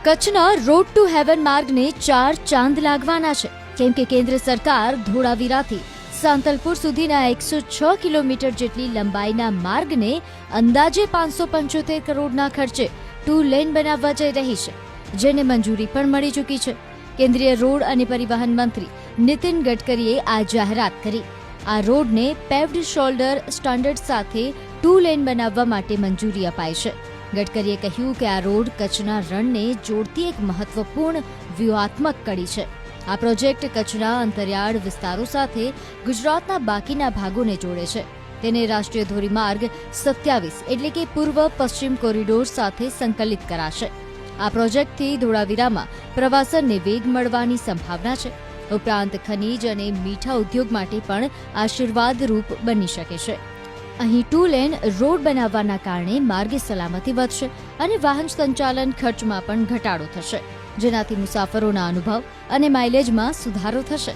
કચ્છના road to heaven માર્ગને 4 ચાંદ લાગવાના છે, કેમ કે કેન્દ્ર સરકાર ધોળાવીરાથી સાંતલપુર સુધીના 106 કિલોમીટર જેટલી લંબાઈના માર્ગને અંદાજે 575 કરોડના ખર્ચે 2 લેન બનાવવા જઈ રહી છે, જેને મંજૂરી પણ મળી ચૂકી છે. કેન્દ્રીય રોડ અને પરિવહન મંત્રી નીતિન ગડકરીએ આ જાહેરાત કરી. આ રોડને પેવ્ડ શોલ્ડર સ્ટાન્ડર્ડ સાથે 2 લેન બનાવવા માટે મંજૂરી અપાઈ છે. ગડકરીએ કહ્યું કે આ રોડ કચ્છના રણને જોડતી એક મહત્વપૂર્ણ વ્યૂહાત્મક કડી છે. આ પ્રોજેક્ટ કચ્છના અંતરિયાળ વિસ્તારો સાથે ગુજરાતના બાકીના ભાગોને જોડે છે. તેને રાષ્ટ્રીય ધોરીમાર્ગ 27 એટલે કે પૂર્વ પશ્ચિમ કોરિડોર સાથે સંકલિત કરાશે. આ પ્રોજેક્ટથી ધોળાવીરામાં પ્રવાસનને વેગ મળવાની સંભાવના છે. ઉપરાંત ખનીજ અને મીઠા ઉદ્યોગ માટે પણ આશીર્વાદરૂપ બની શકે છે. અહીં 2 લેન રોડ બનાવવાના કારણે માર્ગે સલામતી વધશે અને વાહન સંચાલન ખર્ચમાં પણ ઘટાડો થશે, જેનાથી મુસાફરોના અનુભવ અને માઇલેજમાં સુધારો થશે.